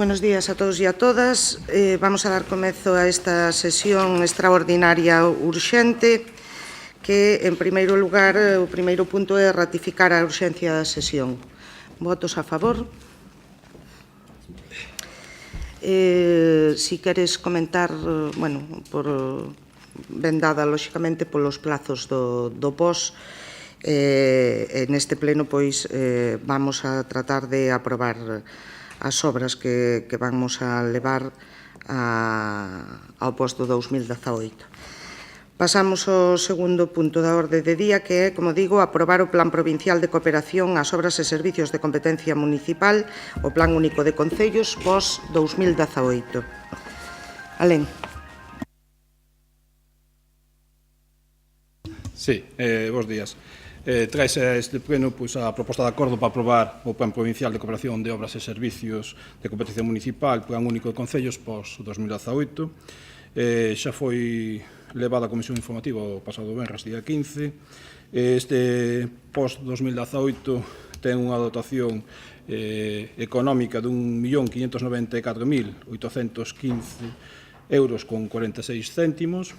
Buenos días a todos e a todas. Vamos a dar comezo a esta sesión extraordinaria urxente que, en primeiro lugar, o primeiro punto é ratificar a urxencia da sesión. Votos a favor. Si queres comentar, bueno, ben dada, lóxicamente, polos plazos do POS, neste pleno, pois, vamos a tratar de aprobar as obras que vamos a levar ao posto 2018. Pasamos ao segundo punto da orde de día, que é, como digo, aprobar o Plan Provincial de Cooperación ás Obras e Servicios de Competencia Municipal, o Plan Único de Concellos, POS 2018. Alén. Sí, bons días. Traes a este pleno a proposta de acordo para aprobar o Plan Provincial de Cooperación de Obras e Servicios de Competencia Municipal, Plan Único de Concellos, POS 2018. Xa foi levada a Comisión Informativa o pasado venres, día 15. Este POS 2018 ten unha dotación económica de 1.594.815 euros con 46 céntimos.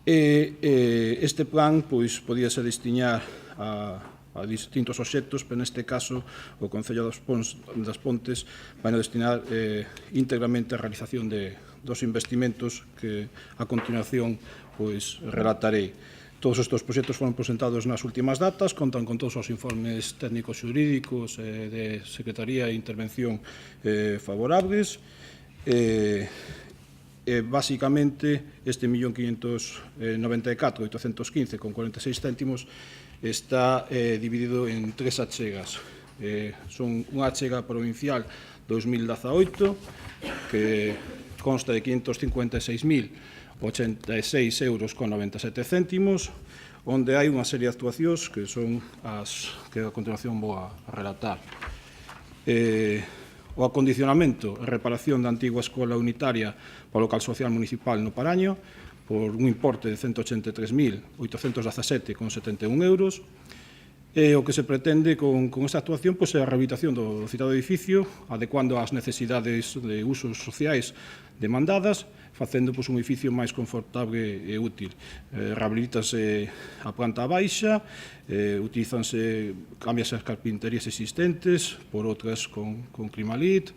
Este plan podíase destinar a distintos obxectos, pero neste caso o Concello das Pontes vai destinar íntegramente a realización dos investimentos que a continuación relatarei. Todos estes proxectos foron presentados nas últimas datas, contan con todos os informes técnicos xurídicos de Secretaría e Intervención favorables. Básicamente, este 1.594.815,46 céntimos está dividido en tres achegas. Son unha achega provincial 2018, que consta de 556.086,97 euros, onde hai unha serie de actuacións que son as que a continuación vou a relatar. O acondicionamento e reparación da antigua escola unitaria para o local social municipal no Paraño por un importe de 183.817,71 euros. O que se pretende con esta actuación é a rehabilitación do citado edificio, adecuando ás necesidades de usos sociais demandadas, facendo un edificio máis confortable e útil. Rehabilitase a planta baixa, cambiase as carpinterías existentes por outras con Climalit.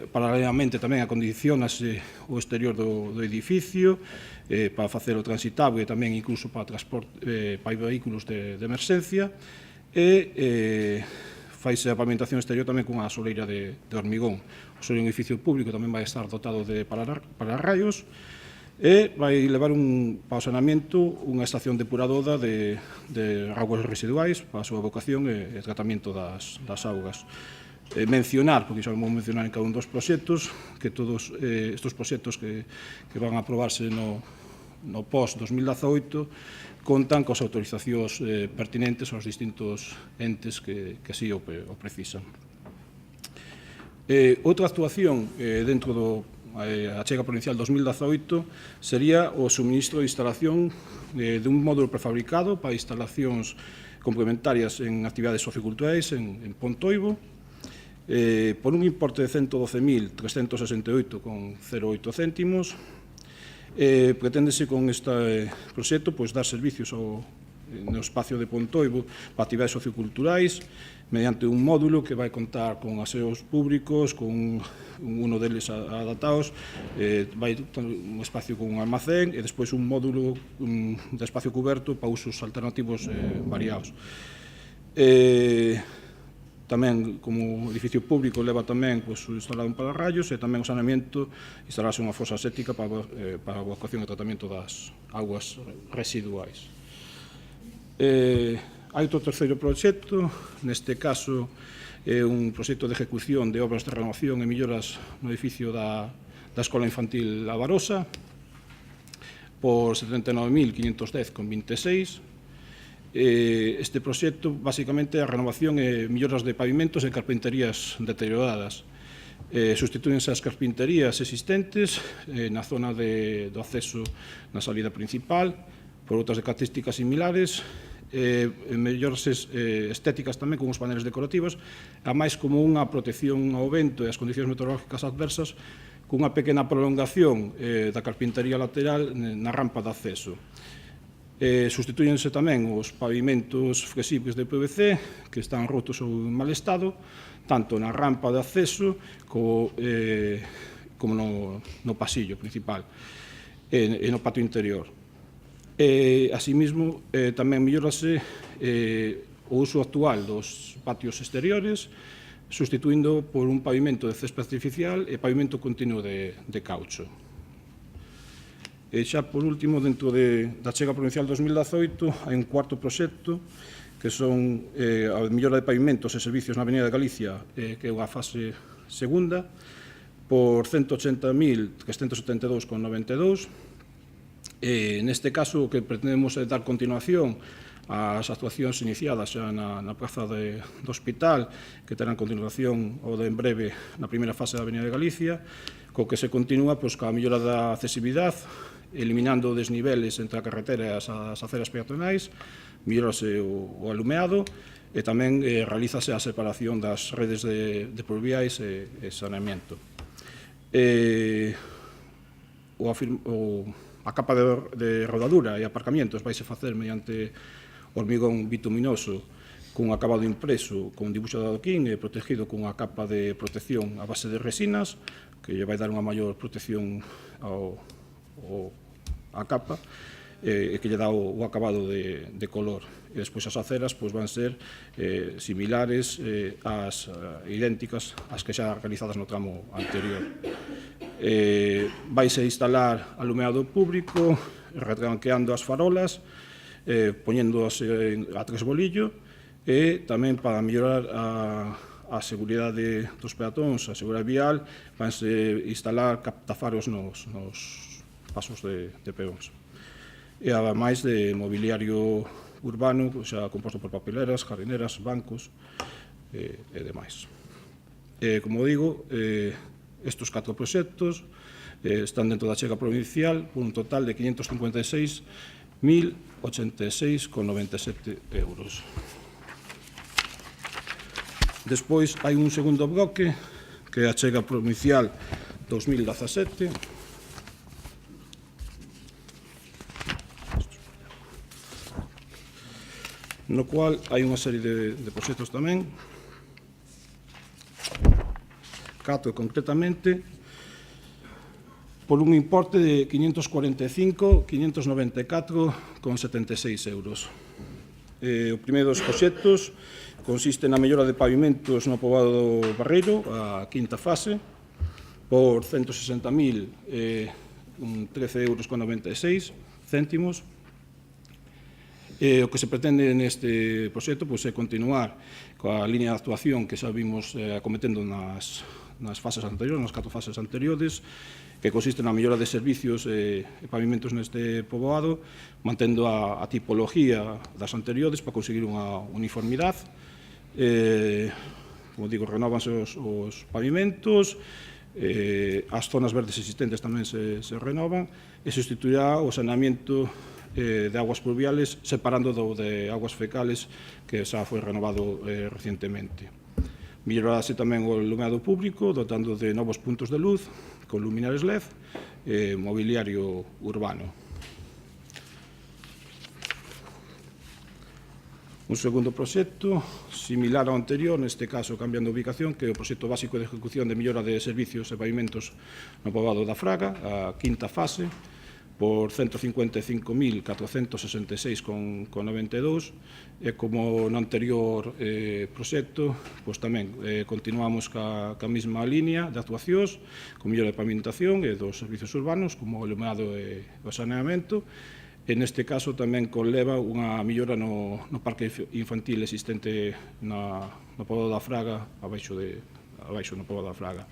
Paralelamente tamén acondicionase o exterior do edificio para facelo transitable, tamén incluso para vehículos de emerxencia, e faise a pavimentación exterior tamén cunha soleira de hormigón. O seu edificio público tamén vai estar dotado de pararraios e vai levar para o saneamento unha estación depuradora de augas residuais para a súa evacuación e tratamento das augas. Mencionar, porque xa vou mencionar en cada un dos proxectos, que todos estes proxectos que van a aprobarse no POS 2018 contan cos autorizacións pertinentes aos distintos entes que así o precisan. Outra actuación dentro do achega provincial 2018 sería o suministro de instalación dun módulo prefabricado para instalacións complementarias en actividades socioculturais en Pontoibo, por un importe de 112.368,08 céntimos. Preténdese con este proxecto dar servicios no espacio de Pontoibo para actividades socioculturais mediante un módulo que vai contar con aseos públicos, con uno deles adaptados, vai un espacio con un almacén e despois un módulo de espacio coberto para usos alternativos variados. Tamén, como edificio público, leva tamén instalado un pararrayos e tamén o saneamento, instalarse unha fosa séptica para a evacuación e tratamento das augas residuais. Hai outro terceiro proxecto, neste caso é un proxecto de ejecución de obras de renovación e melloras no edificio da Escola Infantil La Barosa por 79.510,26. Este proxecto, basicamente, é a renovación e melloras de pavimentos e carpinterías deterioradas. Sustitúense as carpinterías existentes na zona do acceso na salida principal por outras de características similares melloras estéticas tamén con os paneles decorativos, a máis como unha protección ao vento e as condicións meteorológicas adversas cunha pequena prolongación da carpintería lateral na rampa de acceso. Sustituíense tamén os pavimentos flexibles de PVC que están rotos ou en mal estado, tanto na rampa de acceso como no pasillo principal e no patio interior. Asimismo, tamén mellorase o uso actual dos patios exteriores, sustituindo por un pavimento de césped artificial e pavimento continuo de caucho. E xa, por último, dentro da Achega Provincial 2018, hai un cuarto proxecto que son a mellora de pavimentos e servicios na Avenida de Galicia, que é unha fase segunda, por 180.372,92. Neste caso, o que pretendemos é dar continuación ás actuacións iniciadas xa na praza do Hospital, que terán continuación ou de en breve na primeira fase da Avenida de Galicia, co que se continúa coa mellora da accesibilidade, eliminando desniveles entre a carretera e as aceras peatonais, mellorase o alumeado e tamén realízase a separación das redes de pluviais e saneamento. A capa de rodadura e aparcamientos vaise facer mediante hormigón bituminoso cun acabado impreso con dibuixo de adoquín e protegido cunha capa de protección a base de resinas que lle vai dar unha maior protección á capa e que lle dá o acabado de color. E despois as aceras van ser similares, idénticas ás que xa realizadas no tramo anterior. Vaise instalar alumeado público, retranqueando as farolas, poñéndoas a tres bolillo e tamén para mellorar a seguridade dos peatóns, a seguridade vial, vanse instalar captafaros nos pasos de peóns. E ademais de mobiliario urbano, xa composto por papeleras, jardineras, bancos e demais. Como digo, estes 4 proxectos están dentro da Achega Provincial por un total de 556.086,97 euros. Despois hai un segundo bloque que é a Achega Provincial 2017, no cual hai unha serie de proxectos tamén, 4 concretamente, por un importe de 545.594,76 euros. O primeiro dos proxectos consiste na mellora de pavimentos no poboado do Barreiro, a quinta fase, por 160.013,96 céntimos. O que se pretende neste proxecto é continuar coa liña de actuación que xa vimos acometendo nas fases anteriores, nas 4 fases anteriores, que consiste na mellora de servicios e pavimentos neste poboado, mantendo a tipología das anteriores para conseguir unha uniformidade. Como digo, renóvanse os pavimentos, as zonas verdes existentes tamén se renovan e sustituirá o saneamento de aguas pluviales separando do de aguas fecales que xa foi renovado recientemente. Mellorarase tamén o alumeado público dotando de novos puntos de luz con luminares LED e mobiliario urbano. Un segundo proxecto, similar ao anterior, neste caso cambiando de ubicación, que é o proxecto básico de ejecución de mellora de servicios e pavimentos no poboado da Fraga, a quinta fase, por 155.466,92 e como no anterior proxecto, tamén continuamos ca mesma línea de actuacións con mellora de pavimentación e dos servicios urbanos como o alumeado e o saneamento. E neste caso tamén conleva unha mellora no parque infantil existente no poboado da Fraga, abaixo no poboado da Fraga.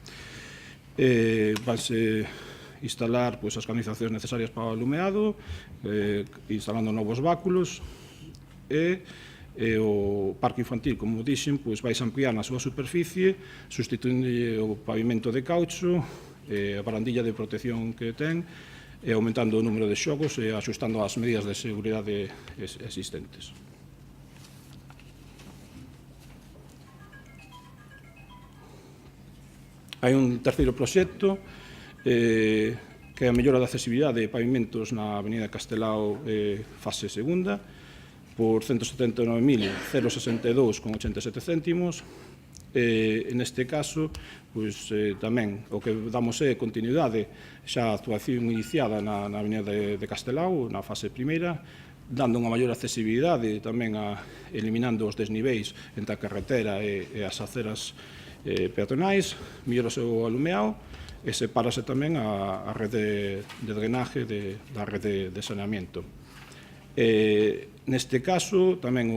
Vanse instalar as canalizacións necesarias para o alumeado, instalando novos báculos e o parque infantil, como dixen, vais ampliar na súa superficie, sustituindo o pavimento de caucho, a barandilla de protección que ten, e aumentando o número de xogos e axustando as medidas de seguridade existentes. Hai un terceiro proxecto que é a mellora da accesibilidade de pavimentos na Avenida Castelao fase segunda por 179.062,87 céntimos. Neste caso, tamén o que damos é continuidade xa a actuación iniciada na Avenida de Castelao, na fase primeira, dando unha maior accesibilidade tamén eliminando os desniveis entre a carretera e as aceras peatonais, mellorase o alumeado e sepárase tamén a rede de drenaje da rede de saneamento. Neste caso, tamén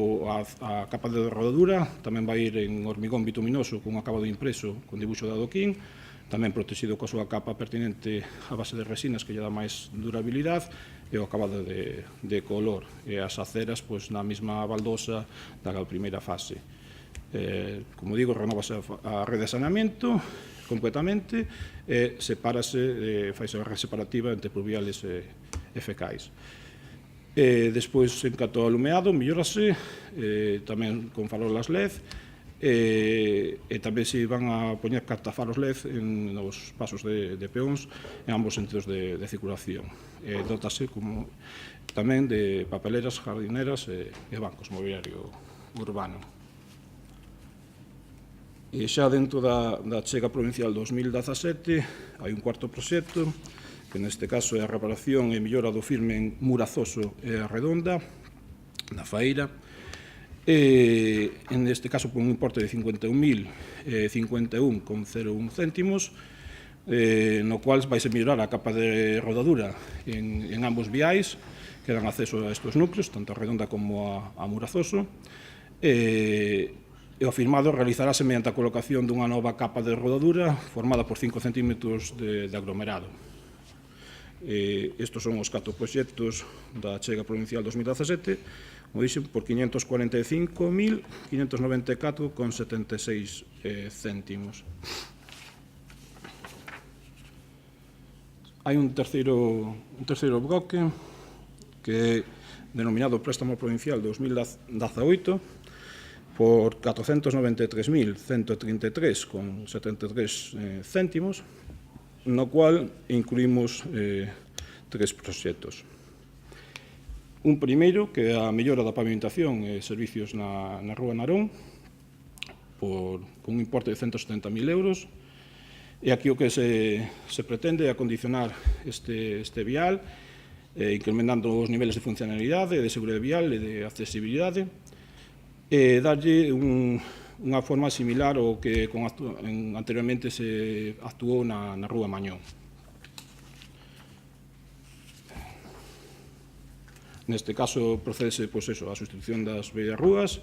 a capa de rodadura tamén vai ir en hormigón bituminoso con acabado impreso con dibuixo de adoquín, tamén protegido coa súa capa pertinente a base de resinas que lle dá máis durabilidade e o acabado de color e as aceras na mesma baldosa da primeira fase. Como digo, renovase a rede de saneamento completamente e faise a rede separativa entre pluviales e fecais. Despois, en canto ao alumeado, mellorase tamén con farolas LED e tamén se van a poñer cartafaros LED nos pasos de peóns en ambos sentidos de circulación. Dotase tamén de papeleras, jardineras e bancos, mobiliario urbano. E xa dentro da chega provincial 2017 hai un cuarto proxecto que neste caso é a reparación e mellora do firme Murazoso e a Redonda, na Faeira, e neste caso por un importe de 51.051,01 céntimos, no cual vai se mellorar a capa de rodadura en ambos viais, que dan acceso a estes núcleos, tanto a Redonda como a Murazoso, e o firmado realizarase mediante a colocación dunha nova capa de rodadura formada por 5 centímetros de aglomerado. Estes son os 4 proxectos da chega provincial 2017, como dixen, por 545.594,76 céntimos. Hai un terceiro bloque que é denominado Préstamo Provincial 2018 por 493.133,73 céntimos, no cual incluímos 3 proxectos. Un primeiro, que é a mellora da pavimentación e servicios na Rúa Narón, por un importe de 170.000 euros, e aquí o que se pretende é acondicionar este vial, incrementando os niveles de funcionalidade, de seguridade vial e de accesibilidade, e darlle unha forma similar ao que anteriormente se actuou na Rúa Mañón. Neste caso, procedese a sustitución das vellas rúas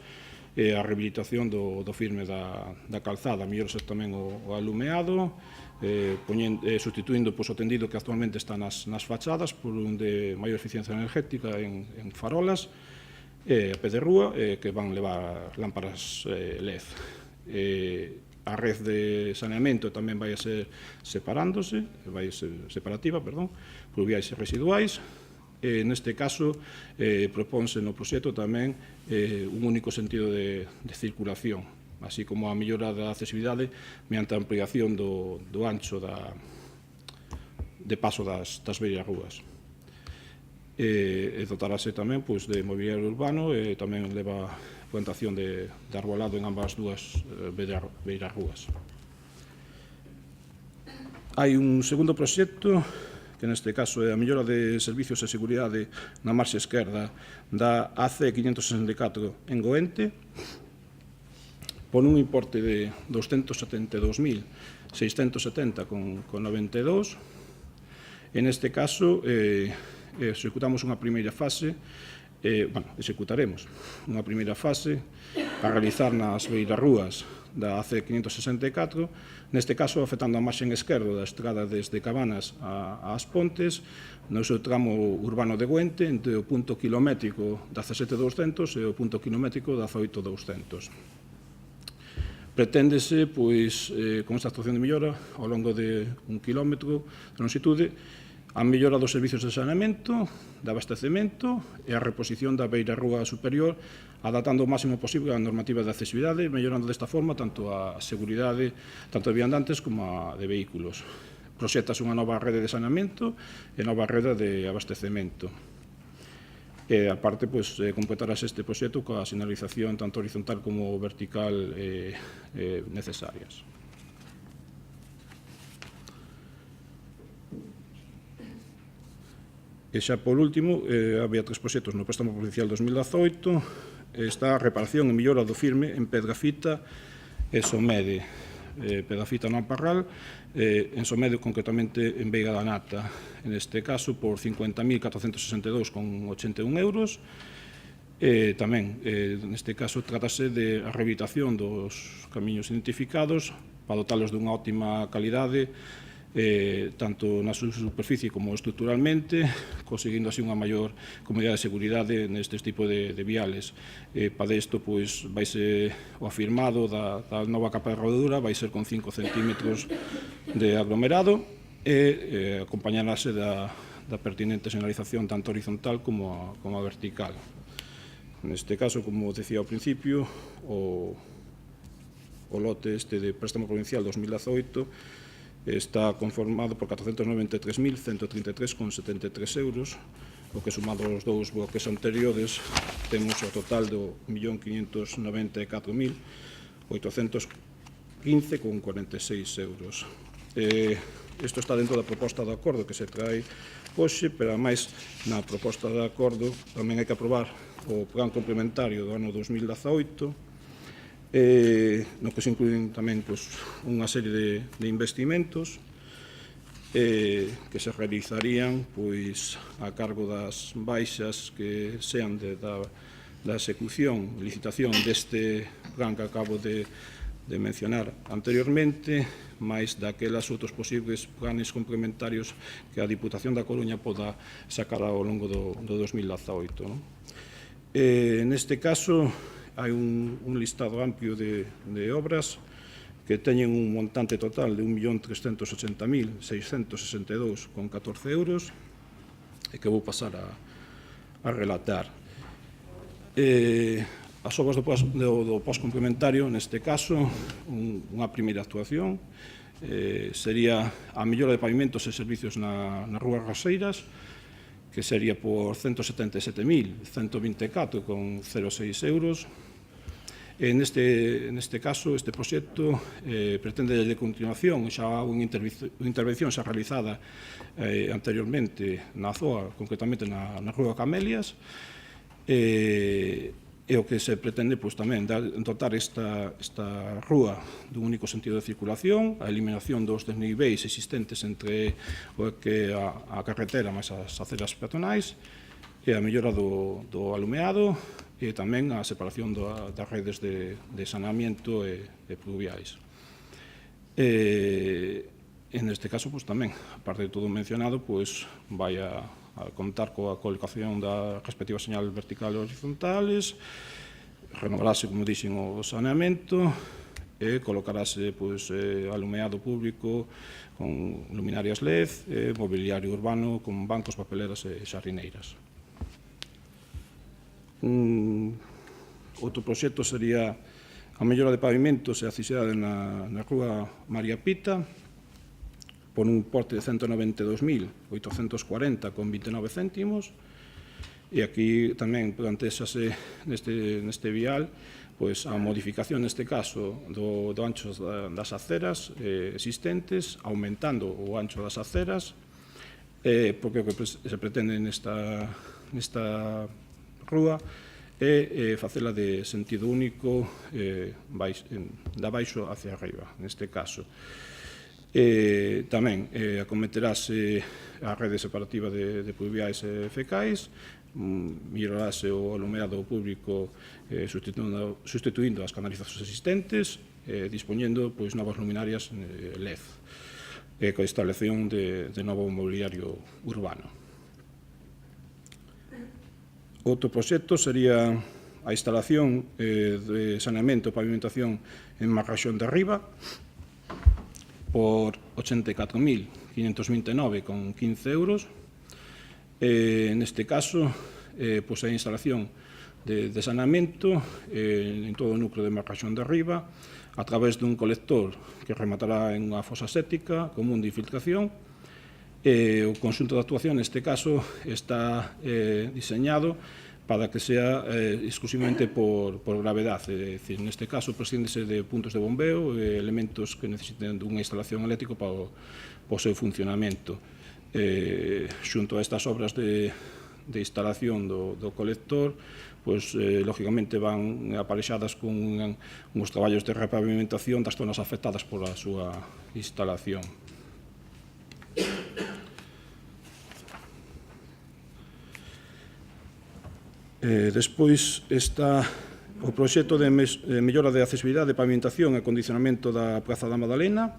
e a rehabilitación do firme da calzada, mellorase tamén o alumeado, sustituindo o tendido que actualmente está nas fachadas por un de maior eficiencia energética en farolas, a pé de rúa, que van levar lámparas LED. A red de saneamento tamén vai a ser separativa, pluviais e residuais. Neste caso, propónse no proxecto tamén un único sentido de circulación, así como a mellora da accesibilidade mediante a ampliación do ancho de paso das vellas rúas. Dotarase tamén de mobiliario urbano e tamén leva plantación de arbolado en ambas dúas beiras rúas. Hai un segundo proxecto que neste caso é a mellora de servicios e seguridade na marxa esquerda da AC 564 en Goente por un importe de 272.670,92. En este caso, executaremos unha primeira fase a realizar nas beirarrúas da AC 564, neste caso afectando a marxen esquerda da estrada desde Cabanas ás Pontes, no seu tramo urbano de Goente, entre o punto kilométrico da 17.200 e o punto kilométrico da 18.200. Preténdese, con esta actuación de mellora, ao longo de 1 kilómetro de longitude, a mellora dos servizos de saneamento, de abastecemento e a reposición da beira rúa superior, adaptando o máximo posible a normativa de accesibilidade, mellorando desta forma tanto a seguridade tanto de viandantes como a de vehículos. Proxectas unha nova rede de saneamento e nova rede de abastecemento. E, aparte, completarás este proxecto coa sinalización tanto horizontal como vertical necesarias. E xa por último, había 3 proxectos no préstamo provincial 2018, está a reparación e mellora do firme en Pedrafita e Somede. Pedrafita no Amparral, en Somede concretamente en Veiga da Nata, en este caso por 50.462,81 euros. Tamén, neste caso, trátase de a rehabilitación dos camiños identificados para dotalos dunha óptima calidade, tanto na superficie como estructuralmente, conseguindo así unha maior comodidade de seguridade nestes tipos de viales. Para isto, vaise o afirmado da nova capa de rodadura, vai ser con 5 centímetros de aglomerado e acompañarase da pertinente señalización tanto horizontal como a vertical. Neste caso, como decía ao principio, o lote este de préstamo provincial 2018 está conformado por 493.133,73 euros, o que sumado aos dous bloques anteriores temos o total do 1.594.815,46 euros. Isto está dentro da proposta de acordo que se trae hoxe, pero ademais na proposta de acordo tamén hai que aprobar o plan complementario do ano 2018, no que se incluen tamén unha serie de investimentos que se realizarían a cargo das baixas que sean da execución, licitación deste plan que acabo de mencionar anteriormente, máis daquelas outros posibles planes complementarios que a Diputación da Coruña poda sacar ao longo do 2018. Neste caso, hai un listado amplio de obras que teñen un montante total de 1.380.662,14 euros e que vou pasar a relatar. As obras do pós-complementario, neste caso, unha primeira actuación, sería a mellora de pavimentos e servicios nas rúas raseiras, que sería por 177.124,06 euros. Neste caso, este proxecto pretende de continuación xa unha intervención xa realizada anteriormente na ZOA, concretamente na Rúa Camelias, e o que se pretende tamén dotar esta rúa dun único sentido de circulación, a eliminación dos desniveis existentes entre o que a carretera máis as aceras peatonais, e a mellora do alumeado e tamén a separación das redes de saneamento e pluviais. En este caso, tamén, aparte de todo mencionado, vai a contar coa colocación da respectiva señal vertical e horizontales, renovarase, como dixen, o saneamento e colocarase alumeado público con luminarias LED, mobiliario urbano con bancos, papeleras e xardineiras. Outro proxecto sería a mellora de pavimentos e a accesibilidade na Rúa María Pita por un importe de 192.840,29 céntimos, e aquí tamén plantexase neste vial a modificación, neste caso, do ancho das aceras existentes, aumentando o ancho das aceras, porque o que se pretende nesta rúa é facela de sentido único da baixo hacia arriba, neste caso. Tamén acometerase a rede separativa de pluviais e fecais, mellorarase o alumeado público sustituindo as canalizacións existentes, dispoñendo novas luminarias LED e coa instalación de novo mobiliario urbano. Outro proxecto sería a instalación de saneamento e pavimentación en Marraxón de Arriba por 84.500 529,15 euros. Neste caso, pois a instalación de saneamento en todo o núcleo de Marcaxón de Arriba a través dun colector que rematará en unha fosa séptica común de infiltración. O conxunto de actuación neste caso está diseñado para que sea exclusivamente por gravedade, é dicir, neste caso prescíndese de puntos de bombeo e elementos que necesiten dunha instalación eléctrica para o seu funcionamento. Xunto a estas obras de instalación do colector, pois, lógicamente, van aparexadas con uns traballos de repavimentación das zonas afectadas por a súa instalación. Despois está o proxecto de mellora de accesibilidade, pavimentación e acondicionamento da Praza da Madalena,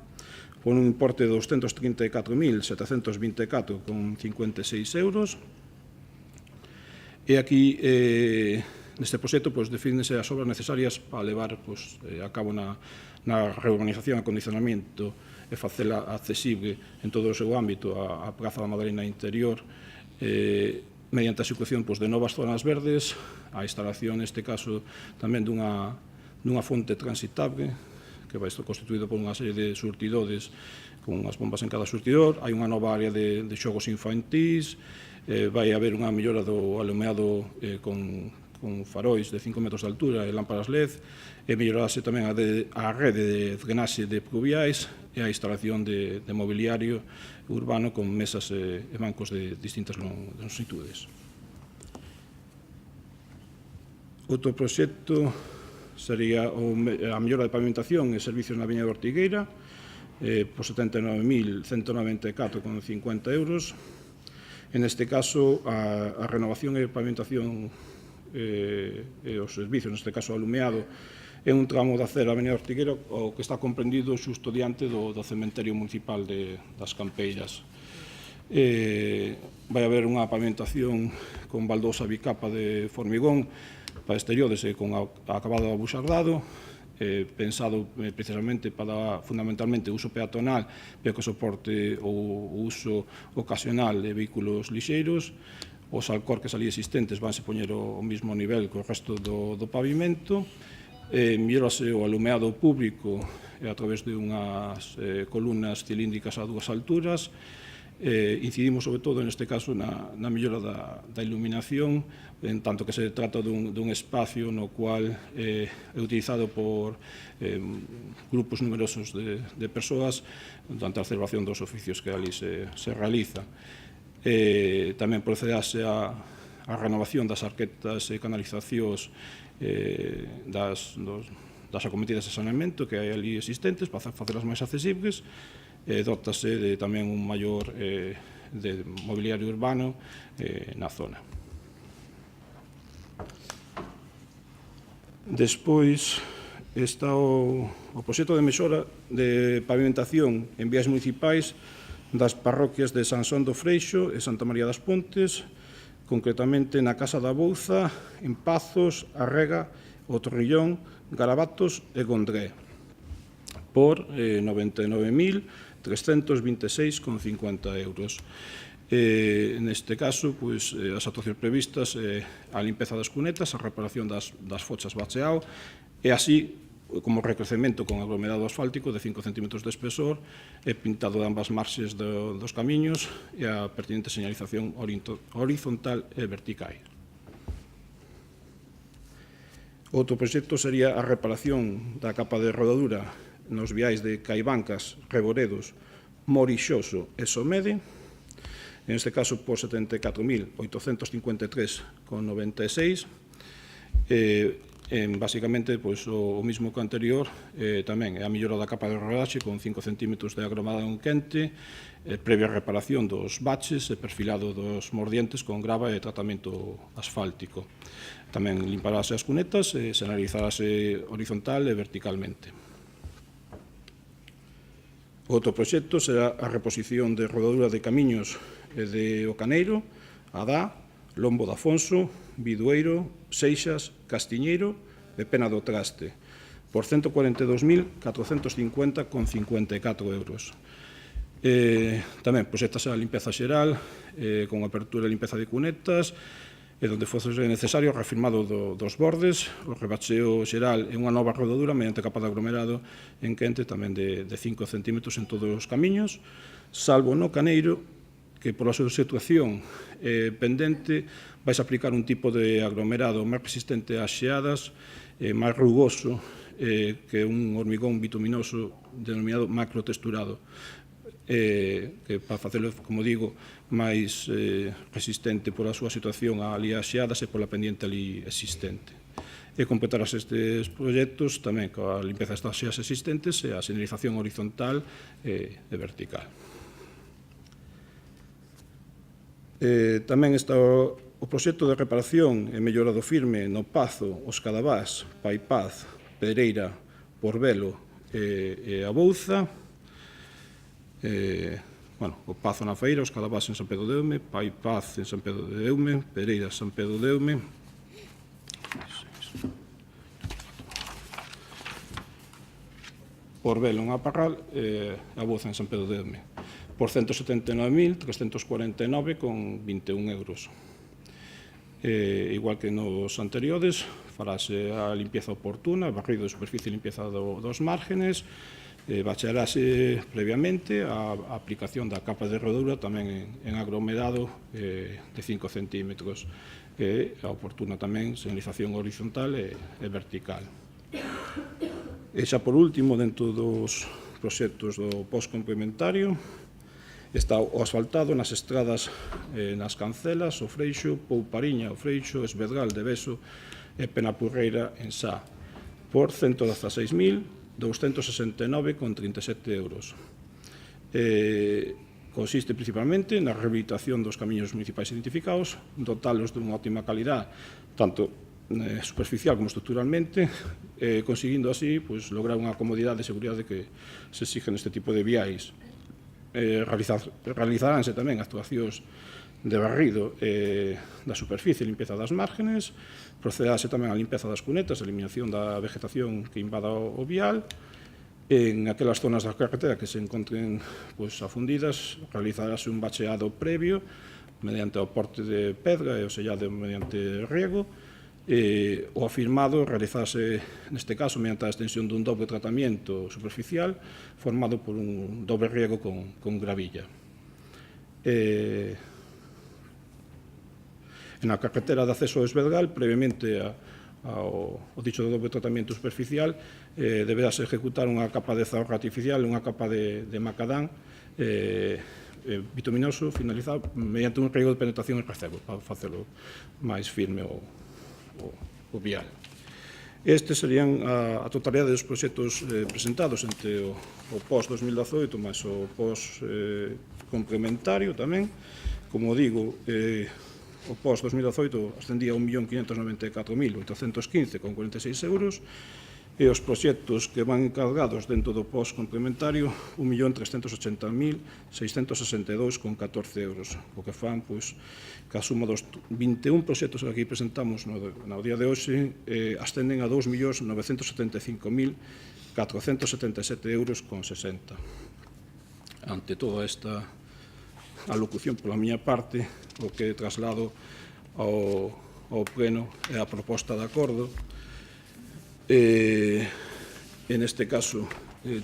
por un importe de 234.724,56 euros. E aquí, neste proxecto, defínense as obras necesarias para levar a cabo na reurbanización e acondicionamento e facela accesible en todo o seu ámbito a Praza da Madalena interior, mediante a execución de novas zonas verdes, a instalación, neste caso, tamén dunha fonte transitable, que vai estar constituído por unha serie de surtidores con unhas bombas en cada surtidor. Hai unha nova área de xogos infantís, vai haber unha mellora do alumeado con faróis de 5 metros de altura e lámparas LED, e mellorarase tamén a rede de drenaxe de pluviais e a instalación de mobiliario urbano con mesas e bancos de distintas longitudes. Outro proxecto sería a mellora de pavimentación e servicios na Viña de Ortigueira, por 79.194,50 euros. En este caso, a renovación e pavimentación e os servicios, neste caso alumeado, é un tramo da acera da Avenida Ortigueira o que está comprendido xusto diante do cementerio municipal das Campeiras. Vai haber unha pavimentación con baldosa bicapa de formigón para exteriores e con acabado abuxardado, pensado precisamente para fundamentalmente uso peatonal, pero que soporte o uso ocasional de vehículos lixeiros. Os alcorques ali existentes vanse poñer ao mesmo nivel que o resto do pavimento. Mellorase o alumeado público a través de unhas columnas cilíndricas a dúas alturas. Incidimos sobre todo neste caso na mellora da iluminación, en tanto que se trata dun espacio no cual é utilizado por grupos numerosos de persoas durante a celebración dos oficios que ali se realiza. Tamén procederase a renovación das arquetas e canalizacións das acometidas de saneamento que hai ali existentes para facelas máis accesibles. Dótase tamén un maior de mobiliario urbano na zona. Despois está o proxecto de mellora de pavimentación en vías municipais das parroquias de Sansón do Freixo e Santa María das Pontes, concretamente na Casa da Bouza, en Pazos, Arrega, O Torrillón, Garabatos e Gondré, por 99.326,50 euros. Neste caso, as actuacións previstas a limpeza das cunetas, a reparación das fochas bacheado e así como recrecemento con aglomerado asfáltico de 5 centímetros de espesor e pintado de ambas marxes dos camiños e a pertinente señalización horizontal e vertical. Outro proxecto sería a reparación da capa de rodadura nos viais de Caibancas, Reboredos, Morixoso e Somede, en este caso por 74.853,96. Básicamente, o mismo que o anterior, tamén é a mellora da capa de rodaxe con 5 centímetros de agromado en quente, previa reparación dos baches e perfilado dos mordientes con grava e tratamento asfáltico. Tamén limparase as cunetas e señalizarase horizontal e verticalmente. Outro proxecto será a reposición de rodadura de camiños de Ocaneiro, Adá, Lombo de Afonso, Bidueiro, Seixas, Castiñeiro e Pena do Traste, por 142.450,54 euros. Tamén proxectase a limpeza xeral, con apertura e limpeza de cunetas, onde fose necesario o reafirmado dos bordes, o rebacheo xeral e unha nova rodadura mediante capa de aglomerado en quente tamén de 5 centímetros en todos os camiños, salvo no Caneiro, que pola súa situación pendente vais a aplicar un tipo de aglomerado máis resistente ás xeadas, máis rugoso que un hormigón bituminoso denominado macrotexturado, que para facelo, como digo, máis resistente pola súa situación ali ás xeadas e pola pendiente ali existente. E completarás estes proxectos tamén coa limpeza destas xeadas existentes e a señalización horizontal e vertical. Tamén está o proxecto de reparación e mellora do firme no Pazo, Os Cadavás, Paipaz, Pedreira, Porvelo e a Bouza. O Pazo na Feira, Os Cadavás en San Pedro de Eume, Paipaz en San Pedro de Eume, Pedreira en San Pedro de Eume, Porvelo en Aparral e a Bouza en San Pedro de Eume, por 179.349,21 euros. Igual que nos anteriores, farase a limpieza oportuna, barrido de superficie e limpieza dos márgenes, bachearase previamente a aplicación da capa de rodadura tamén en aglomerado de 5 centímetros, e a oportuna tamén señalización horizontal e vertical. E xa por último, dentro dos proxectos do post-complementario, está o asfaltado nas estradas, nas Cancelas, o Freixo, Poupariña, o Freixo, Esvedral de Beso e Penapurreira en Sá, por 116.269,37 euros. Consiste principalmente na rehabilitación dos camiños municipais identificados, dotalos dunha óptima calidad, tanto superficial como estructuralmente, conseguindo así lograr unha comodidade e seguridade que se exige neste tipo de viais. Realizaránse tamén actuacións de barrido da superficie e limpeza das márgenes, procederase tamén a limpeza das cunetas, a eliminación da vegetación que invada o vial. En aquelas zonas da carretera que se encontren afundidas, realizarase un bacheado previo mediante o aporte de pedra e o sellado mediante riego. O afirmado realizarse, neste caso, mediante a extensión dun doble tratamento superficial formado por un doble riego con gravilla. Na carretera de acceso ao Esvedral, previamente ao dicho do doble tratamento superficial, deberase ejecutar unha capa de zarro artificial e unha capa de macadán bituminoso finalizado mediante un riego de penetración e recebo para facelo máis firme o vial. Estes serían a totalidade dos proxectos presentados entre o post-2018 máis o post-complementario tamén. Como digo, o post-2018 ascendía a 1.594.815,46 euros e os proxectos que van encargados dentro do post-complementario 1.380.662,14 euros, o que fan que a suma dos 21 proxectos que aquí presentamos no día de hoxe ascenden a 2.975.477,60 euros. Ante toda esta alocución pola miña parte, o que traslado ao pleno é a proposta de acordo. En este caso,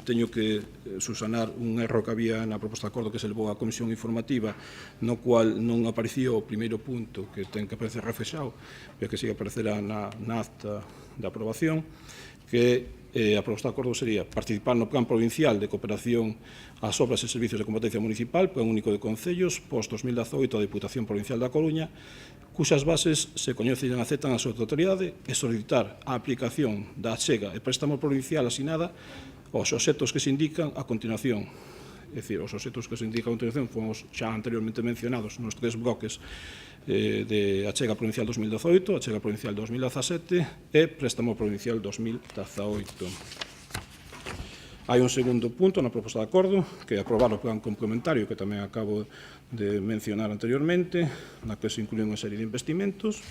teño que subsanar un erro que había na proposta de acordo que se levou á comisión informativa, no cual non aparecía o primeiro punto que ten que aparecer reflexado, pero que sigue aparecerá na acta de aprobación, que a proposta de acordo sería participar no Plan Provincial de Cooperación ás Obras e Servicios de Competencia Municipal, Plan Único de Concellos, post-2018 da Diputación Provincial da Coruña, cuxas bases se coñecen e aceptan a súa totalidade, e solicitar a aplicación da achega e préstamo provincial asinada aos obxectos que se indican a continuación. É dicir, os obxectos que se indican a continuación fomos xa anteriormente mencionados nos tres bloques de achega provincial 2018, achega provincial 2017 e préstamo provincial 2018. Hai un segundo punto na proposta de acordo, que é aprobar o plan complementario que tamén acabo de mencionar anteriormente, na que se incluyen unha serie de investimentos.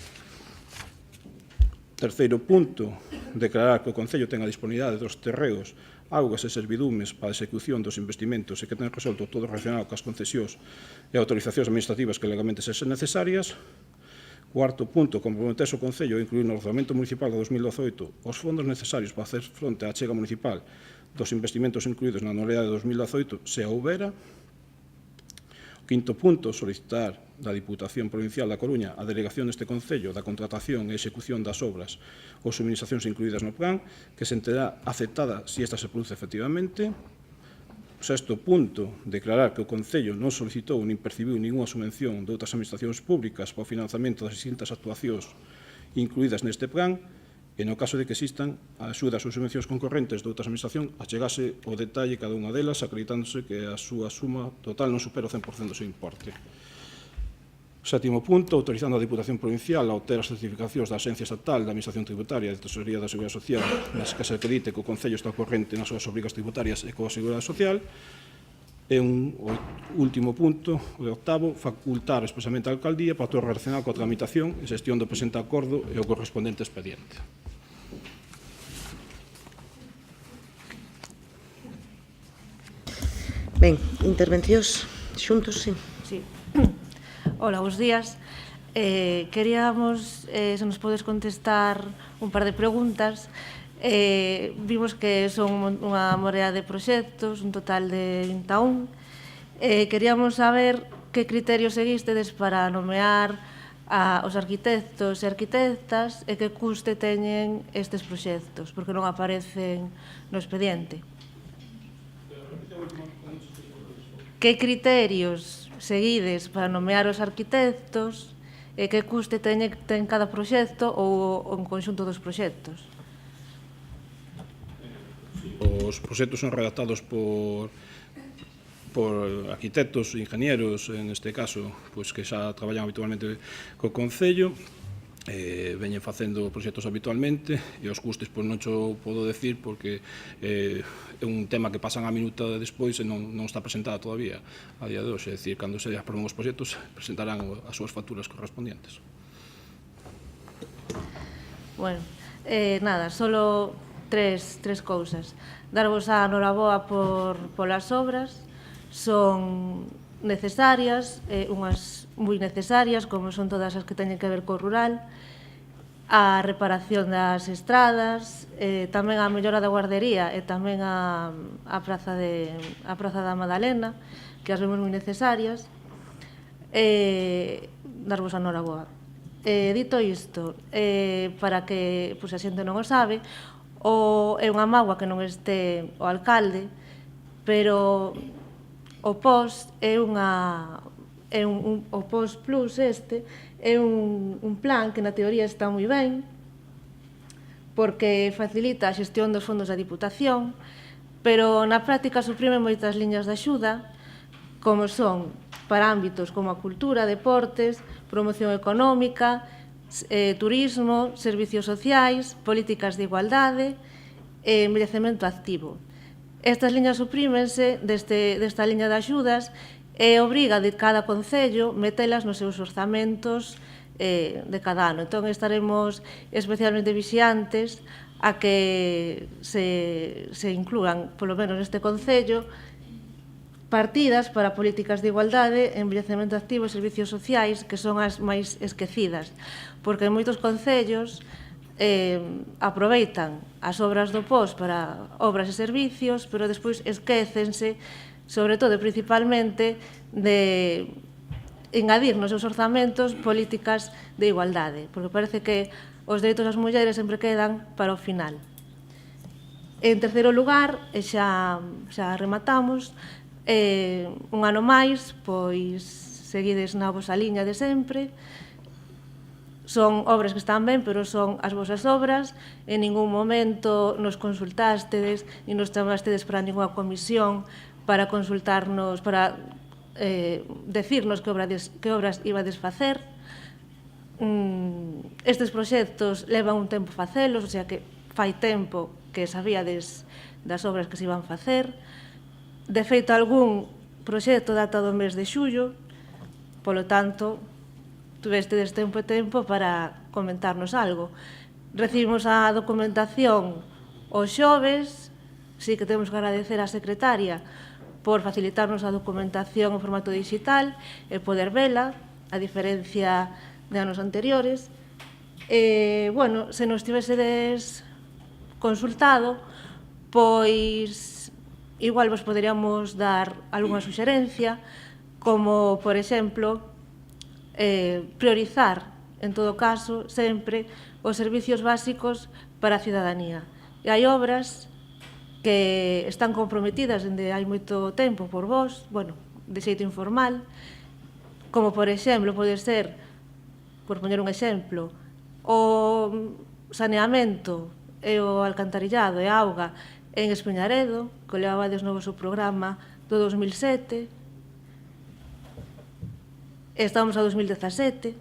Terceiro punto, declarar que o Concello ten a disponibilidade dos terreos augas e servidumes para a execución dos investimentos e que ten resolto todo relacionado coas concesións e autorizacións administrativas que legalmente sexen necesarias. Cuarto punto, comprometerse o Concello a incluir no Orzamento Municipal de 2018 os fondos necesarios para facer fronte á achega municipal dos investimentos incluídos na anualidade de 2018, se a houbera. Quinto punto, solicitar da Diputación Provincial da Coruña a delegación deste Concello da contratación e execución das obras ou subministracións incluídas no plan, que se enterá aceptada se esta se produce efectivamente. Sexto punto, declarar que o Concello non solicitou nin percibiu ninguna subvención de outras administracións públicas para o financiamento das distintas actuacións incluídas neste plan, e no caso de que existan axudas ou subvencións concorrentes de outras administracións, achegase o detalle cada unha delas, acreditándose que a súa suma total non supera o 100% do seu importe. Sétimo punto, autorizando a Diputación Provincial a obter as certificacións da Axencia Estatal da Administración Tributaria e de Tesorería da Seguridade Social nas que se acredite que o Concello está corrente nas súas obrigas tributarias e coa Seguridade Social. E o último punto, o octavo, facultar expresamente a Alcaldía para todo relacionado coa tramitación e xestión do presente acordo e o correspondente expediente. Ben, intervencións xuntos, sí. Sí. Hola, bons días. Queríamos, se nos podes contestar un par de preguntas. Vimos que son unha morea de proxectos, un total de 21. Queríamos saber que criterios seguistedes para nomear os arquitectos e arquitectas e que custe teñen estes proxectos, porque non aparecen no expediente. Que criterios seguides para nomear os arquitectos e que custe ten cada proxecto ou en conxunto dos proxectos? Os proxectos son redactados por arquitectos, ingenieros, en este caso, pois que xa traballan habitualmente co Concello, veñen facendo proxectos habitualmente, e os custes non xo podo decir porque é un tema que pasan a minuta despois e non está presentada todavía a día de hoxe, é dicir, cando se aproben os proxectos presentarán as súas facturas correspondientes. Bueno, nada, solo tres cousas. Darvos a noraboa polas obras, son necesarias, unhas moi necesarias, como son todas as que teñen que ver co rural, a reparación das estradas, tamén a mellora da guardería e tamén a Praza da Madalena, que as vemos moi necesarias, darvos a noraboa. Dito isto, para que a xente non o sabe, é unha mágoa que non este o alcalde, pero o POS é o POS Plus é un plan que na teoría está moi ben porque facilita a xestión dos fondos da Diputación, pero na práctica suprime moitas liñas de axuda, como son para ámbitos como a cultura, deportes, promoción económica, turismo, servicios sociais, políticas de igualdade e envellecemento activo. Estas liñas suprímense desta liña de axudas e obriga de cada concello metelas nos seus orzamentos de cada ano. Entón, estaremos especialmente vixiantes a que se inclúan, polo menos neste concello, partidas para políticas de igualdade, envellecemento activo e servicios sociais, que son as máis esquecidas, porque moitos concellos aproveitan as obras do POS para obras e servicios, pero despois esquécense, sobre todo e principalmente, de engadir nos seus orzamentos políticas de igualdade, porque parece que os dereitos das mulleres sempre quedan para o final. En terceiro lugar, e xa rematamos, un ano máis, pois seguides na vosa liña de sempre. Son obras que están ben, pero son as vosas obras. En ningún momento nos consultastedes, ni nos chamastedes para ninguna comisión para consultarnos, para decirnos que obras ibades facer. Estes proxectos levan un tempo facelos, o sea que fai tempo que sabíades das obras que se iban facer. De feito, algún proxecto data do mes de xullo, polo tanto, tuvestedes tempo e tempo para comentarnos algo. Recibimos a documentación os xoves, sí que temos que agradecer á secretaria por facilitarnos a documentación en formato digital e poder vela, a diferencia de anos anteriores. Bueno, se nos tivesedes consultado, pois igual vos poderíamos dar algunha suxerencia, como, por exemplo, priorizar, en todo caso, sempre os servicios básicos para a cidadanía. E hai obras que están comprometidas dende hai moito tempo por vos, bueno, de xeito informal, como, por exemplo, pode ser, por poñer un exemplo, o saneamento e o alcantarillado e a auga en Espeñaredo, que levabades novo o seu programa do 2007, estamos a 2017.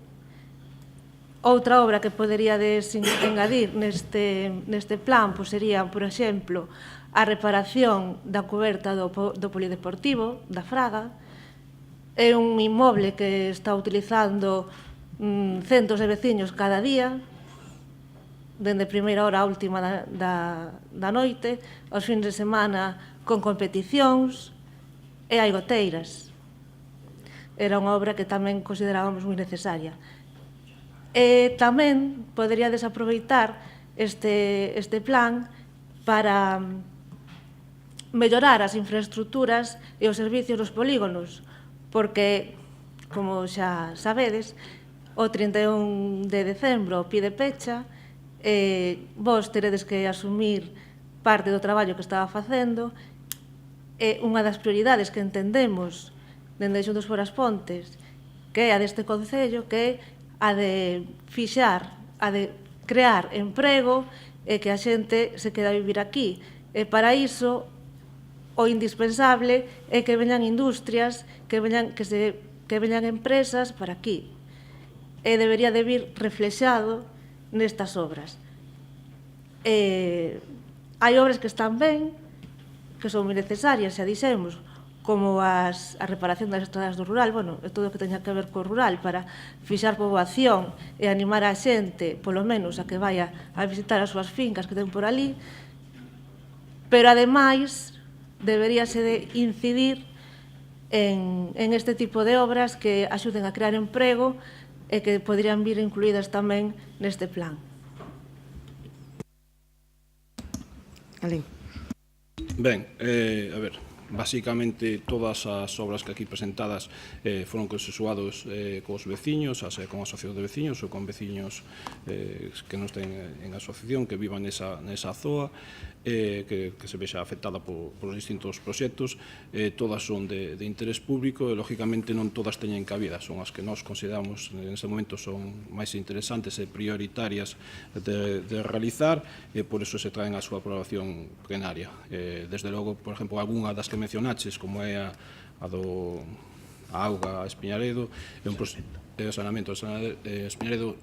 Outra obra que poderíades engadir neste plan pois sería, por exemplo, a reparación da cuberta do polideportivo da Fraga. É un inmoble que está utilizando centos de veciños cada día, dende primeira hora á última da noite, aos fins de semana con competicións, e hai goteiras. Era unha obra que tamén considerábamos moi necesaria. E tamén poderíades aproveitar este plan para mellorar as infraestructuras e os servicios dos polígonos, porque, como xa sabedes, o 31 de decembro pide pecha, vos teredes que asumir parte do traballo que estaba facendo, e unha das prioridades que entendemos dende Xuntos por as Pontes, que é a deste Concello, que é a de fixar, a de crear emprego e que a xente se queda a vivir aquí. E para iso, o indispensable é que veñan industrias, que veñan empresas para aquí. E debería de vir reflexado nestas obras. Hai obras que están ben, que son moi necesarias, xa dixemos, como a reparación das estradas do rural, bueno, é todo o que teña que ver co rural para fixar poboación e animar a xente, polo menos, a que vaya a visitar as súas fincas que ten por ali, pero ademais deberíase de incidir en este tipo de obras que axuden a crear emprego e que poderían vir incluídas tamén neste plan. Alén. Ben, a ver, basicamente todas as obras que aquí presentadas foron consensuados cos veciños, xa sea con asociación de veciños ou con veciños que non estén en asociación, que vivan nesa zoa, que se vexa afectada por distintos proxectos. Todas son de interés público e, lógicamente, non todas teñen cabida. Son as que nós consideramos, neste momento, son máis interesantes e prioritarias de realizar, e por eso se traen a súa aprobación plenaria. Desde logo, por exemplo, algunha das que mencionaches, como é a auga a Espeñaredo, é un proxecto de saneamento de Espeñaredo.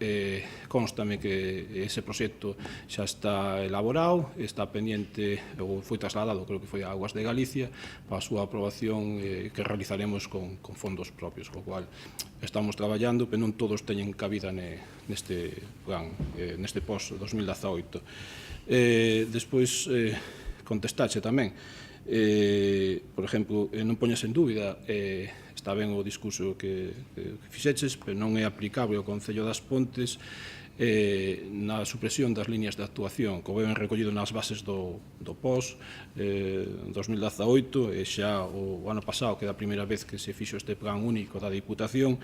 Constame que ese proxecto xa está elaborado, está pendiente, ou foi trasladado, creo que foi a Augas de Galicia, para a súa aprobación que realizaremos con fondos propios, co cual estamos traballando, pero non todos teñen cabida neste plan, neste post-2018. Despois, contestache tamén, por exemplo, non poñas en dúbida, está ben o discurso que fixeches, pero non é aplicable ao Concello das Pontes na supresión das líneas de actuación, que ven recollido nas bases do POS 2018, e xa o ano pasado, que é a primeira vez que se fixo este plan único da Diputación,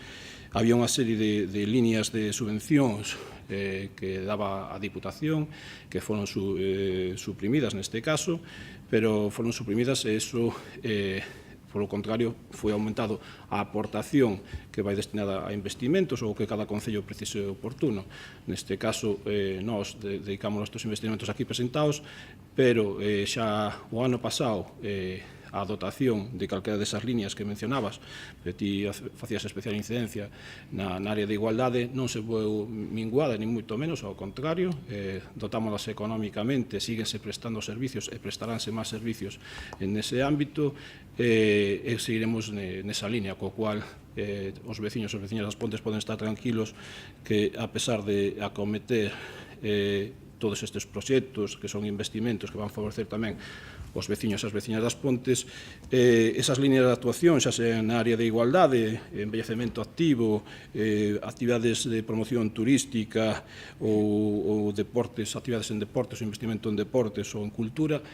había unha serie de líneas de subvencións que daba a Diputación, que foron suprimidas neste caso, pero foron suprimidas e iso, polo contrario, foi aumentado a aportación que vai destinada a investimentos ou que cada concello precise oportuno. Neste caso, nós dedicamos estes investimentos aquí presentados, pero xa o ano pasado a dotación de calquera desas líneas que mencionabas, que ti facías especial incidencia na área de igualdade, non se veu minguada, ni moito menos, ao contrario, dotámolas económicamente, síguense prestando servicios e prestaránse máis servicios en ese ámbito, e seguiremos nesa línea, co cual os veciños e as veciñas das Pontes poden estar tranquilos que, a pesar de acometer todos estes proxectos que son investimentos que van favorecer tamén os veciños e as veciñas das Pontes, esas líneas de actuación, xa sean na área de igualdade, envellecemento activo, actividades de promoción turística ou deportes, actividades en deportes, ou investimento en deportes ou en cultura,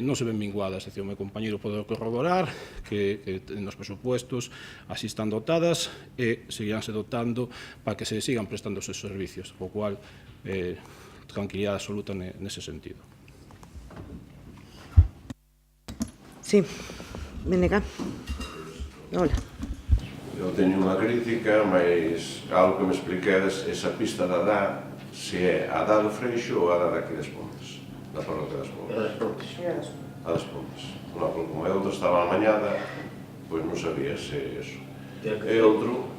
non se ven minguadas. É dicir, o meu compañeiro pode corroborar que nos presupuestos así están dotadas e seguiránse dotando para que se sigan prestando esos servicios, o cual tranquilidade absoluta nese sentido. Sí, Menega. Hola. Eu teño unha crítica, mas algo que me expliquedes, esa pista da Adá, se é a Adá do Freixo ou a Adá daqui das Pontes, da parroquia das Pontes. A das Pontes. Non, porque como é outro estaba amañada, pois non sabía se é eso. E outro,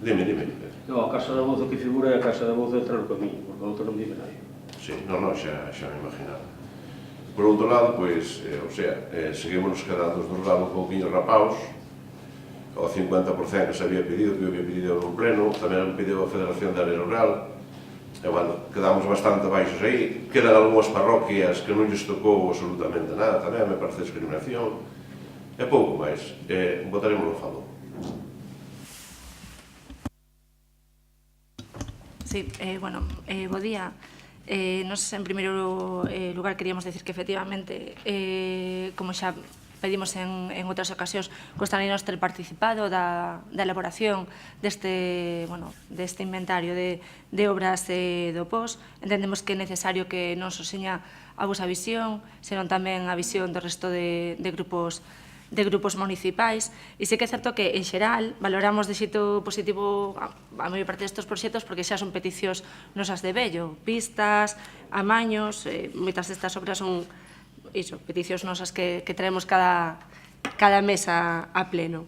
dime. Non, a Casa da Voz que figura é a Casa da Voz de Trano Camiño, porque outro non vive nadie. Sí, non, xa me imaginaba. Por outro lado, pois, seguimos quedando do lado un pouquinho rapaos, o 50% que se había pedido, que eu había pedido no pleno, tamén pediu a Federación da Área Rural, e, bueno, quedamos bastante baixos aí, quedan algunhas parroquias que non lles tocou absolutamente nada, tamén me parece discriminación, e pouco máis, votaremos a favor. Sí, bueno, bo día. Nos, en primeiro lugar, queríamos decir que, efectivamente, como xa pedimos en outras ocasións, gostaríamos ter participado da elaboración deste inventario de obras do POS. Entendemos que é necesario que non só seña a vosa visión, senón tamén a visión do resto de grupos municipais, e sei que é certo que, en xeral, valoramos de xeito positivo a maior parte destes proxectos porque xa son peticións nosas de vello, pistas, amaños, moitas destas obras son peticións nosas que traemos cada mes a pleno.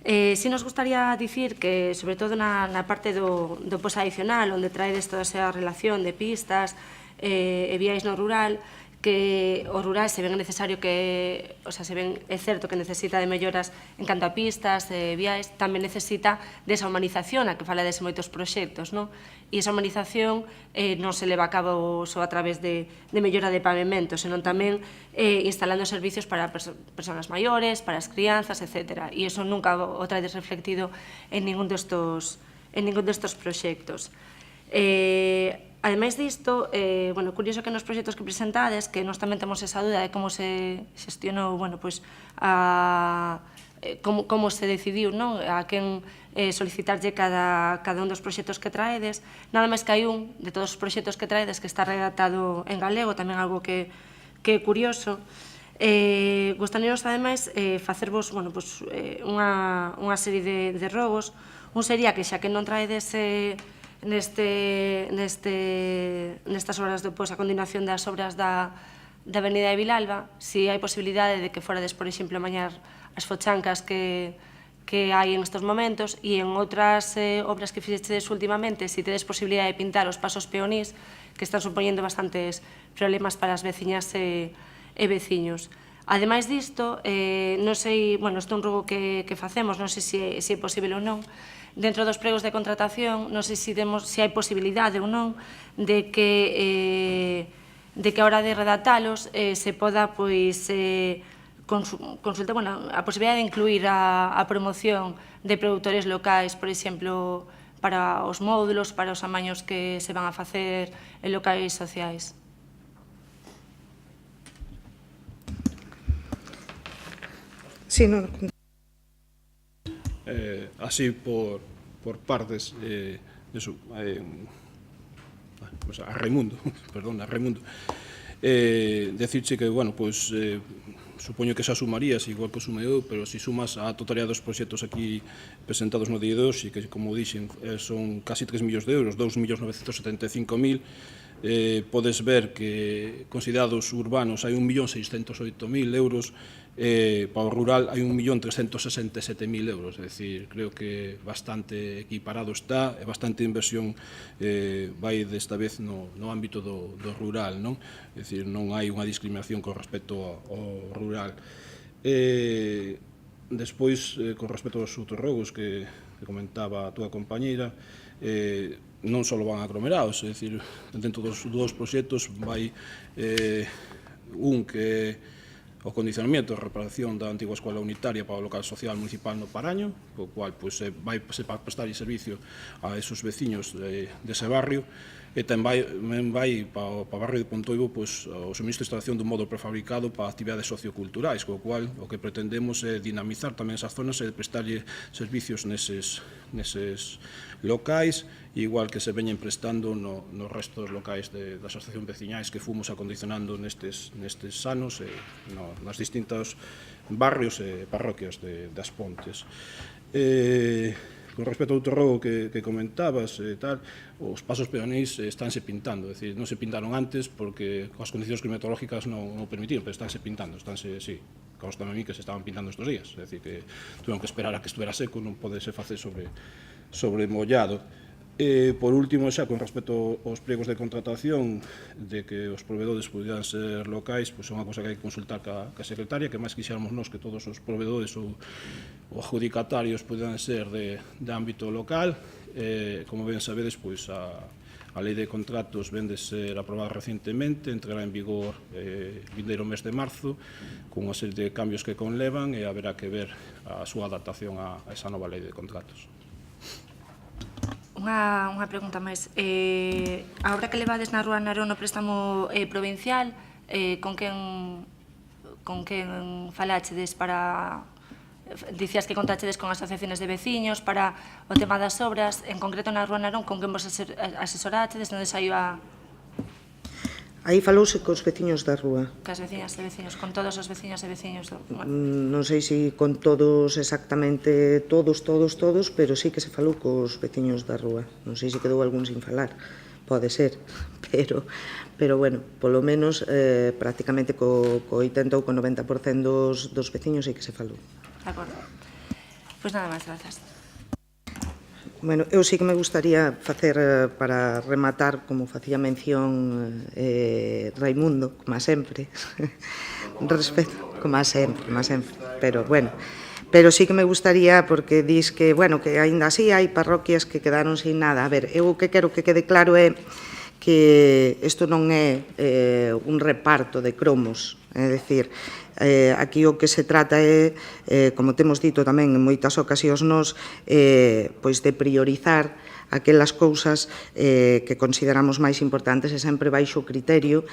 Si nos gustaría dicir que, sobre todo na parte do POS adicional, onde traedes toda esa relación de pistas e viais no rural, que o rural se ven necesario que, o sea, se ven, é certo que necesita de melloras en canto a pistas, viais, tamén necesita desa humanización a que falades en moitos proxectos, non? E esa humanización non se leva a cabo só a través de mellora de pavimento, senón tamén instalando servicios para persoas maiores, para as crianzas, etc. E iso nunca o traedes reflectido en ningún destos proxectos. Ademais disto, curioso que nos proxectos que presentades, que nós tamén temos esa dúda de como se xestionou, como se decidiu, non? A quen solicitarlle cada un dos proxectos que traedes. Nada máis que hai un de todos os proxectos que traedes que está redactado en galego, tamén algo que é curioso. Gostaríamos, ademais, facervos unha serie de rogos. Un sería que, xa que non traedes nestas obras do POS a continuación das obras da Avenida de Vilalba, se hai posibilidade de que forades, por exemplo, mañar as fochancas que hai en estes momentos, e en outras obras que fixeches últimamente, se tedes posibilidade de pintar os pasos peonís, que están supoñendo bastantes problemas para as veciñas e veciños. Ademais disto, non sei, isto é un rogo que facemos, non sei se é posible ou non, dentro dos pregos de contratación, non sei se hai posibilidade ou non de que a hora de redactalos se poda consultar a posibilidade de incluir a promoción de produtores locais, por exemplo, para os módulos, para os amaños que se van a facer en locais sociais. Sí, non. Así por partes, a Raimundo, decirche que, supoño que xa sumarías, igual que o sume eu, pero se sumas a totalidade dos proxectos aquí presentados no día de hoxe, que, como dixen, son casi 3 millóns de euros, 2.975.000, podes ver que, considerados urbanos, hai 1.608.000 euros, para o rural hai 1.367.000 euros, é dicir, creo que bastante equiparado está, e bastante inversión vai desta vez no ámbito do rural, non? É dicir, non hai unha discriminación con respecto ao rural. Despois, con respecto aos outros rogos que comentaba a túa compañeira, non só van aglomerados, é dicir, dentro dos proxectos vai un que o condicionamento e reparación da antiga escola unitaria para o local social municipal no Paraño, o cual vai prestar servicio a esos veciños dese barrio, e tamén vai para o barrio de Pontoibo o suministro de instalación dun modo prefabricado para actividades socioculturais, co cual o que pretendemos é dinamizar tamén esas zonas e prestarlle servicios neses locais, igual que se veñen prestando nos restos locais da asociación veciñais que fomos acondicionando nestes anos nas distintos barrios e parroquias das Pontes. Con respecto ao outro rogo que comentabas, os pasos peonís estánse pintando, é dicir, non se pintaron antes porque as condicións climatológicas non o permitiron, pero estánse pintando, constame a mí que se estaban pintando estes días, é dicir, que tuveron que esperar a que estuvera seco, non podese facer sobre mollado. Por último, xa, con respecto aos pliegos de contratación, de que os proveedores pudieran ser locais, pois é unha cosa que hai que consultar ca secretaria, que máis quixéramos nós que todos os proveedores ou adjudicatarios pudieran ser de ámbito local. Como ben sabedes, pois a lei de contratos vén de ser aprobada recientemente, entrará en vigor vindeiro mes de marzo, con unha serie de cambios que conlevan, e haberá que ver a súa adaptación a esa nova lei de contratos. Unha pregunta máis. A obra que levades na Rúa Narón no préstamo provincial, con quen falachedes para... Dicías que contachedes con asociaciones de veciños para o tema das obras, en concreto na Rúa Narón, con quen vos asesorachedes, onde saiu a... Aí falouse cos veciños da rúa. Cas veciñas e veciños, con todos os veciños e veciños do... Non sei se con todos exactamente todos, pero sí que se falou cos veciños da rúa. Non sei se quedou algún sin falar, pode ser, pero bueno, polo menos prácticamente co 80 ou co 90% dos veciños sí que se falou. De acordo. Pois nada máis, grazas. Bueno, eu sí que me gustaría facer, para rematar, como facía mención Raimundo, como sempre, como sempre, pero bueno, pero sí que me gustaría, porque dis que, bueno, que aínda así hai parroquias que quedaron sin nada. A ver, eu o que quero que quede claro é que isto non é un reparto de cromos, é dicir, aquí o que se trata é, como temos dito tamén en moitas ocasións nos, pois de priorizar aquelas cousas que consideramos máis importantes e sempre baixo criterio,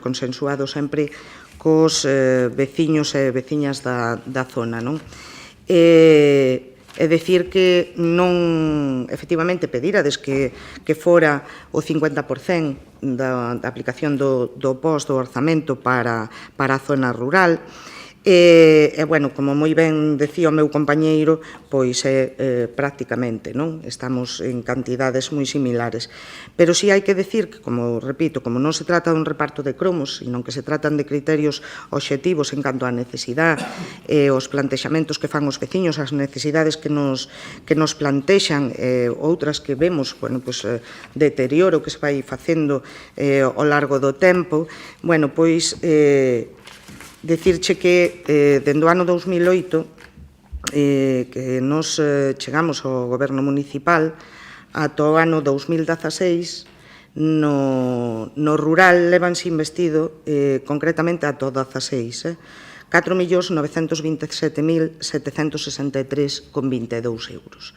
consensuado sempre cos veciños e veciñas da zona, non? É dicir que non, efectivamente, pedirades que fora o 50% da aplicación do POS, do orzamento para a zona rural. E, bueno, como moi ben decía o meu compañeiro, pois é prácticamente, non? Estamos en cantidades moi similares. Pero si hai que decir que, como repito, como non se trata dun reparto de cromos, sino que se tratan de criterios obxectivos en canto á necesidade, os plantexamentos que fan os veciños, as necesidades que nos plantexan, outras que vemos, bueno, pois, deterioro que se vai facendo ao largo do tempo, bueno, pois... Decirche que dende o ano 2008 que nos chegamos ao goberno municipal ata o ano 2016 no rural levanse investido concretamente ata o 16 4.927.763,22 euros.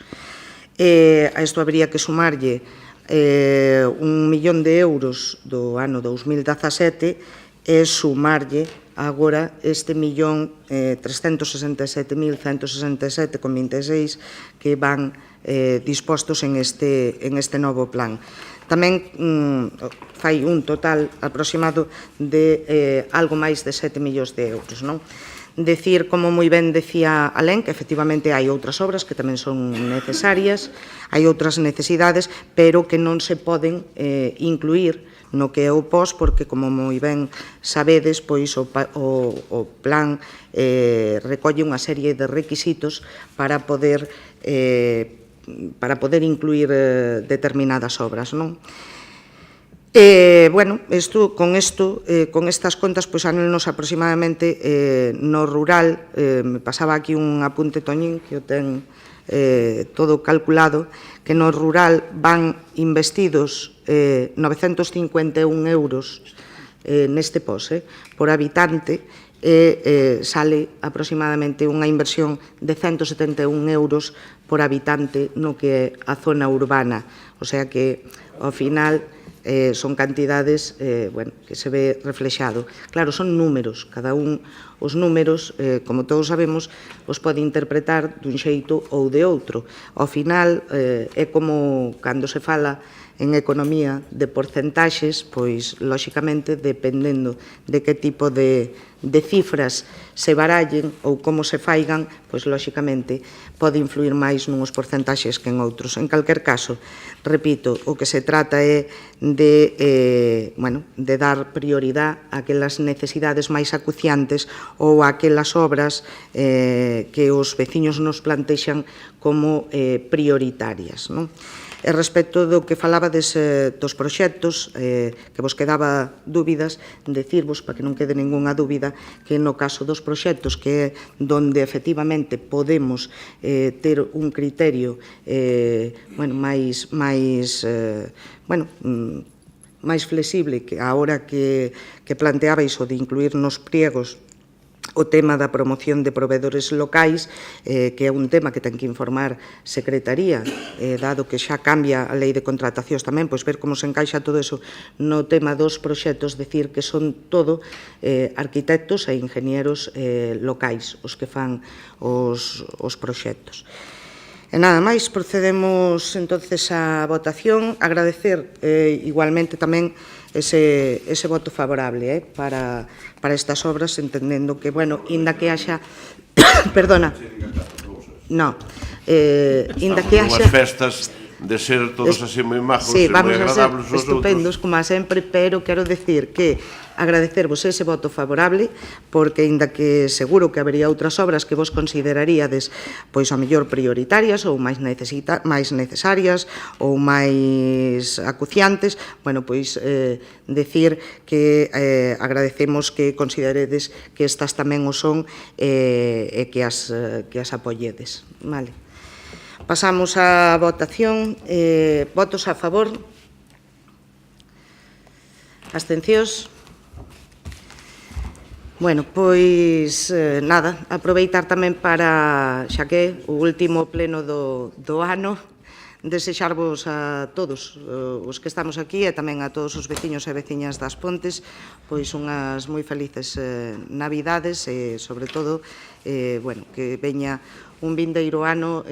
A isto habría que sumarlle 1 millón de euros do ano 2017 e sumarlle agora este 1.367.167,26 que van dispostos en este novo plan. Tamén fai un total aproximado de algo máis de 7 millóns de euros, non? Decir, como moi ben decía Alén, que efectivamente hai outras obras que tamén son necesarias, hai outras necesidades, pero que non se poden incluir no que é o POS, porque, como moi ben sabedes, pois o plan recolle unha serie de requisitos para poder incluir determinadas obras, non? Bueno, con estas contas, pois anos aproximadamente no rural, me pasaba aquí un apunte Toñín, que o ten todo calculado, que no rural van investidos 951 euros neste POS por habitante, e sale aproximadamente unha inversión de 171 euros por habitante no que é a zona urbana. O sea que, ao final, son cantidades que se ve reflexado. Claro, son números, cada un os números, como todos sabemos, os pode interpretar dun xeito ou de outro. Ao final, é como cando se fala en economía de porcentaxes, pois, lóxicamente, dependendo de que tipo de cifras se barallen ou como se faigan, pois, lóxicamente, pode influir máis nuns porcentaxes que en outros. En calquer caso, repito, o que se trata é de dar prioridade a aquelas necesidades máis acuciantes ou a aquelas obras que os veciños nos plantexan como prioritarias, non? E respecto do que falabades dos proxectos, que vos quedaba dúbidas, decirvos, para que non quede ningunha dúbida, que no caso dos proxectos, que é donde efectivamente podemos ter un criterio máis flexible que a hora que planteabais o de incluir nos pliegos o tema da promoción de proveedores locais, que é un tema que ten que informar Secretaría, dado que xa cambia a lei de contratacións tamén, pois ver como se encaixa todo eso no tema dos proxectos, decir que son todo arquitectos e ingenieros locais os que fan os proxectos. E nada máis, procedemos entonces á votación. Agradecer igualmente tamén ese voto favorable para estas obras, entendendo que, inda que haxa... Perdona. No. Inda que haxa... Unhas festas de ser todos así moi majos e moi agradables os outros. Estupendos, como sempre, pero quero decir que agradecervos ese voto favorable, porque, inda que seguro que habería outras obras que vos consideraríades, pois, a mellor prioritarias ou máis necesarias ou máis acuciantes, pois, decir que agradecemos que consideredes que estas tamén o son e que as apoyedes. Vale. Pasamos á votación. Votos a favor? Abstencións? Pois, nada, aproveitar tamén para, xa que o último pleno do ano, desexarvos a todos os que estamos aquí e tamén a todos os veciños e veciñas das Pontes, pois unhas moi felices Navidades e, sobre todo, que veña un vindeiro ano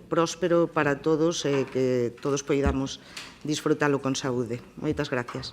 próspero para todos e que todos poidamos disfrutalo con saúde. Moitas gracias.